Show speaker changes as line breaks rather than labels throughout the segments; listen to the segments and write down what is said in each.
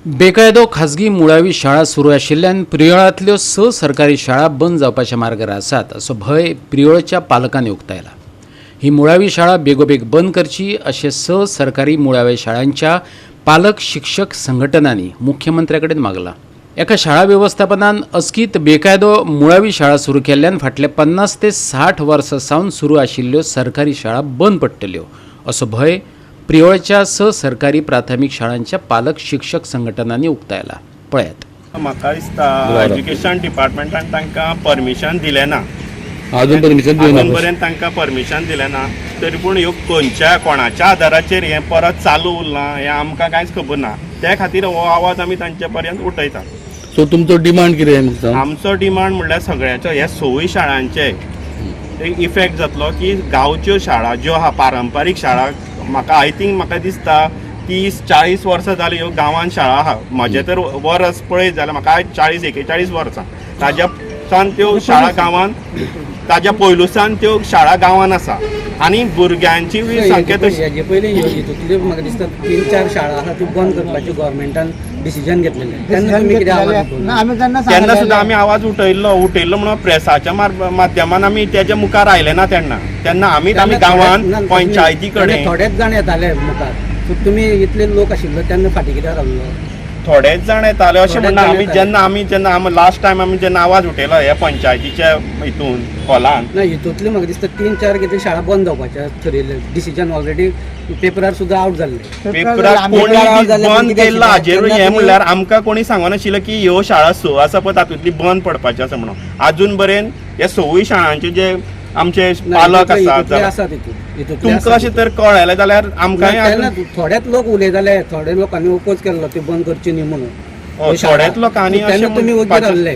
बेकायदो खाजगी मुळावी शाळा सुरू आशिल्ल्यान प्रियोळांतल्यो 6 सरकारी शाळा बंद जावपाच्या मार्गार आसात असो भंय प्रियोळच्या पालकांनी उक्तायला। ही मुळावी शाळा बेगोबेग बंद करची अशें 6 सरकारी मुळाव्या शाळांच्या पालक शिक्षक संघटनांनी मुख्यमंत्र्याकडेन मागला। एका शाळा वेवस्थापनान अस्कीत बेकायदो मुळावी शाळा सुरू केल्ल्यान फाटले 50 ते 60 वर्सां सावन सुरू आशिल्ल्यो सरकारी शाळा बंद पडटल्यो असो भंय प्रियोळच्या 6 सरकारी प्राथमीक शाळांच्या पालक शिक्षक संघटनांनी उक्तायला। पळयात।
म्हाका दिसता एज्युकेशन डिपार्टमेंटान तांकां परमिशन दिलें ना।
अजून
पर्यंत तांकां परमिशन दिलें ना। तरी पूण ह्यो खंयच्या कोणाच्या आदाराचेर हें परत चालू उरलां हें आमकां कांयच खबर ना। त्या खातीर हो आवाज आमी तांचे पर्यंत उठयता।
सो तुमचो डिमांड कितें?
आमचो डिमांड म्हणल्यार सगळ्याचो ह्या 6 शाळांचे इफेक्ट जातलो की गांवच्यो शाळा ज्यो आहा पारंपारीक शाळा म्हाका दिसता 30-40 वर्सां जालीं ह्यो गांवांत शाळा आहा। म्हजें तर वर्स पळयत जाल्यार म्हाका 40-41 वर्सां ताज्या सावन त्यो शाळा गांवांत ताज्या पयलुसान त्यो शाळा गांवांत आसा आनी भुरग्यांची संख्या तशी
हेजे पयलीं हितूंतल्यो म्हाका दिसता 3-4 शाळा आहा त्यो बंद करपाचें गव्हर्मेंटान डिसिजन घेतलेलें। तेन्ना
सुद्दां आमी आवाज उठयल्लो म्हणून प्रेसाच्या माध्यमान आमी तेच्या मुखार आयले ना। तेन्ना आमी गांवांत पंचायती कडेन
थोडेच जाण येताले मुखार। सो तुमी इतले लोक आशिल्ले तेन्ना फाटीं कित्याक रावलो?
थोडेच जाण येताले अशें म्हणना। जेन्ना लास्ट टायम आमी जेन्ना आवाज उठयलो ह्या पंचायतीच्या हितून हॉलान
ना हितूंतले म्हाका दिसता 3-4 कितें शाळा बंद जावपाचें थरयल्लें डिसिजन ऑलरेडी पेपरार सुद्दां आवट जाल्लें।
पेपरार कोणी बंद केल्लो हाजेर हें म्हणल्यार आमकां कोणी सांगनाशिल्लें की ह्यो शाळा 6 आसा पळय तातूंतली बंद पडपाच्यो आसा म्हणून। अजून पर्यंत ह्या 6 शाळांचे जे आमचे पालक आसात तुमकां अशें तर कळयलें जाल्यार आमकां
थोडेच लोक उलयताले, थोड्या लोकांनी ओपोज केल्लो ते बंद करची न्ही म्हणून।
थोड्याच लोकांनी
तुमी वगीर रावले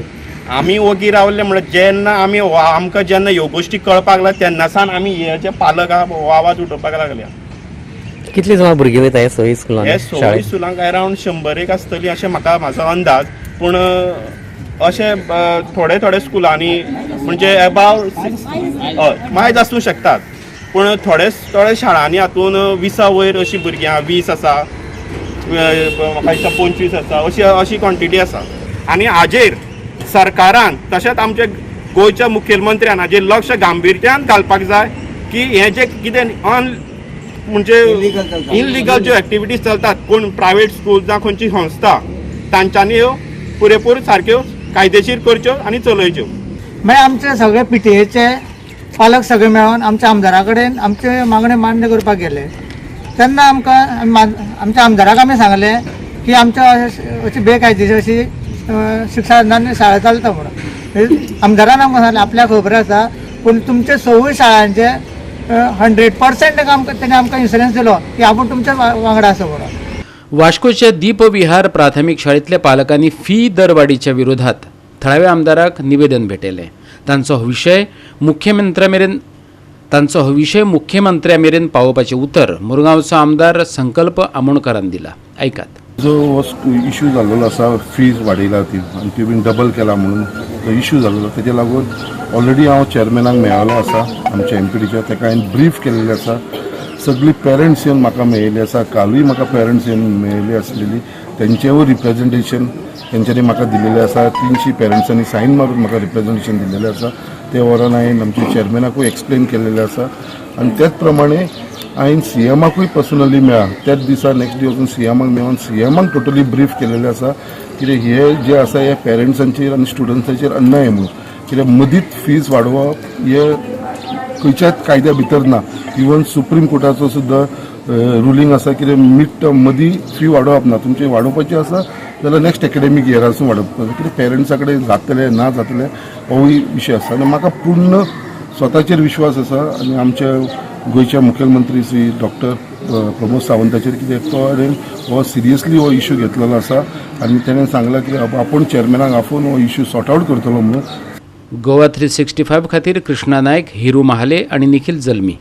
आमी वगीर रावले म्हणजे जेन्ना आमकां जेन्ना ह्यो गोश्टी कळपाक लागल्या तेन्ना सावन आमी हे जे पालक आहा हो आवाज उठोवपाक लागल्या।
कितली जमा भुरगीं वयता हे 6 स्कुलांत?
हे 6 स्कुलांक अरावंड 100 आसतली अशें म्हाजो अंदाज। पूण अशे थोडे स्कुलांनी म्हणजे अबाव मायज आसूं शकतात पूण थोडे शाळांनी हातून 20 वयर अशीं भुरगीं 20 आसा, म्हाका दिसता 25 आसा अशी क्वॉन्टिटी आसा। आनी हाजेर सरकारान तशेंच आमच्या गोंयच्या मुखेलमंत्र्यान हाजेर लक्ष गांभीर्यान घालपाक जाय की हे जे कितें म्हणजे इनलिगल ज्यो एक्टिविटीज चलतात कोण प्रायवेट स्कूल जावं खंयची संस्था तांच्यांनी ह्यो पुरेपूर सारक्यो कायदेशीर करच्यो आनी चलयच्यो।
मागीर आमचे सगळे पिटीएचे पालक सगळे मेळोन आमच्या आमदारा कडेन आमचे मागणे मान्य करपाक गेले। तेन्ना आमच्या आमदाराक आमी सांगलें की आमच्या अशी बेकायदेशीर अशी शिक्षणांनी शाळा चलता म्हणून। आमदारान आमकां सांगलें आपल्याक खबर आसा पूण तुमचे 6 शाळांचे 100% तेणे आमकां इन्शुरन्स दिलो की आपूण तुमच्या वांगडा आसा म्हणून।
वास्कोच्या दीप विहार प्राथमीक शाळेंतल्या पालकांनी फी दरवाडीच्या विरोधात थळाव्या आमदाराक निवेदन भेटयलें। तांचो विशय मुख्यमंत्र्या मेरेन पावोवपाचें उतर मुरगांवचो आमदार संकल्प आमोणकरान दिला। ऐकात।
जो इश्यू जाल्लो आसा फीज वाडयला ती आनी ती बीन डबल केला म्हणून तो इश्यू जाल्लो तेच्या लागून ऑलरेडी हांव चॅरमॅनाक मेळ्ळो आसा आमच्या एमपीडीच्या ताका हांवें ब्रीफ केल्लें आसा। सगळीं पेरंट्स येवन म्हाका मेळिल्लीं आसा, कालूय म्हाका पेरंट्स येवन मेळिल्लीं आसलेलीं तेंचेवूय रिप्रेजेंटेशन तेंच्यांनी म्हाका दिलेलें आसा। 300 पेरंट्सांनी सायन मारून म्हाका रिप्रेजेंटेशन दिलेलें आसा। ते वरान हांवें आमच्या चॅरमॅनाकूय एक्सप्लेन केलेलें आसा आनी त्याच प्रमाणे हांवें सीएमाकूय पर्सनली मेळ्ळा। त्याच दिसा नेक्स्ट डे वचून सीएमाक मेळून सीएमाक टोटली ब्रीफ केलेलें आसा कित्याक हे जे आसा हे पेरंट्सांचेर आनी स्टुडंट्सांचेर अन्याय म्हणून। कित्याक मदींच फीज वाडोवप हे खंयच्याच कायद्या भितर ना। इवन सुप्रीम कोर्टाचो सुद्दां रुलींग आसा कित्याक मिड टर्म मदीं फी वाडोवप ना। तुमचें वाडोवपाचें आसा जाल्यार नेक्स्ट एकाडेमीक इयरासून वाडोवप कित्याक पेरंट्सा कडेन जातलें ना जातलें होय विशय आसा। आनी म्हाका पूर्ण स्वताचेर विश्वास आसा आनी आमच्या गोंयच्या मुखेलमंत्री श्री डॉक्टर प्रमोद सावंताचेर कित्याक हो सिरियसली हो इश्यू घेतलेलो आसा आनी तेणें सांगलां की आपूण चॅरमॅनाक आफून हो इश्यू सॉर्ट आउट करतलो म्हणून।
गोवा 365 खातीर कृष्णा नायक, हिरू महाले आनी निखिल जल्मी।